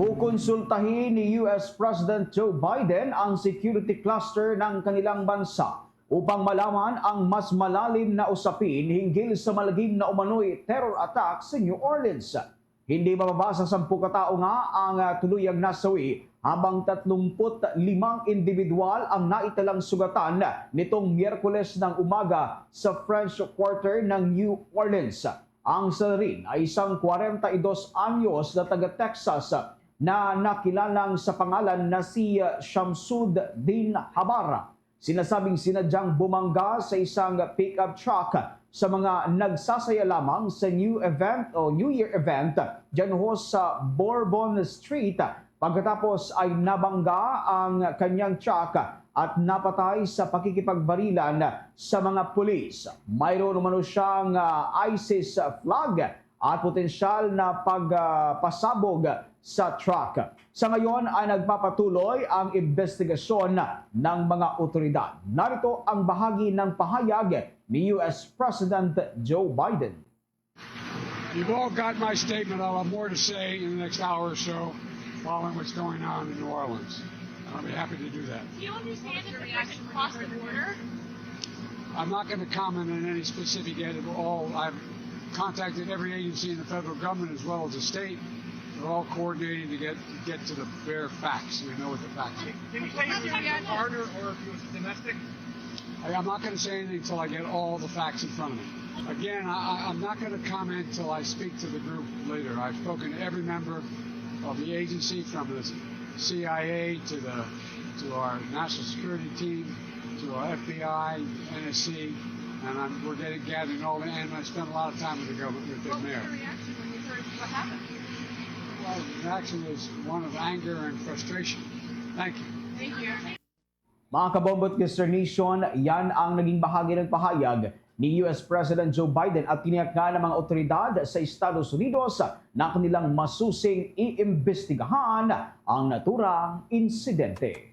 Kukonsultahin ni US President Joe Biden ang security cluster ng kanilang bansa upang malaman ang mas malalim na usapin hinggil sa malagim na umano'y terror attack sa New Orleans. Hindi mababa sa 10 katao nga ang tuluyang nasawi habang 35 individual ang naitalang sugatan nitong Miyerkules ng umaga sa French Quarter ng New Orleans. Ang salarin ay isang 42 anyos na taga-Texas na nakilalang sa pangalan na si Shamsuddin Habara. Sinasabing sinadyang bumangga sa isang pickup truck sa mga nagsasaya lamang sa New Year event dyan ho sa Bourbon Street. Pagkatapos ay nabangga ang kanyang truck at napatay sa pakikipagbarilan sa mga pulis. Mayroon naman siyang ISIS flag at potensyal na pagpasabog sa truck. Sa ngayon ay nagpapatuloy ang investigasyon ng mga otoridad. Narito ang bahagi ng pahayag ni US President Joe Biden. You've all got my statement. I'll have more to say in the next hour or so following what's going on in New Orleans. I'll be happy to do that. Do you understand the reaction across the border? I'm not going to comment on any specific yet at all. I've contacted every agency in the federal government as well as the state. They're all coordinating to get to the bare facts. We know what the facts are. Can you say if you're being harder or if it was domestic? I'm not going to say anything until I get all the facts in front of me. Again, I'm not going to comment until I speak to the group later. I've spoken to every member of the agency, from the CIA to our national security team, to our FBI, NSC, and we're gathering all the, and I spent a lot of time with the government, with the mayor. What was your reaction when you heard what happened? Well, the reaction was one of anger and frustration. Thank you. Thank you. Mga kabombot Mr. Nation, yan ang naging bahagi ng pahayag ni US President Joe Biden at tiniyak nga ng mga otoridad sa Estados Unidos na kanilang masusing iimbestigahan ang naturang insidente.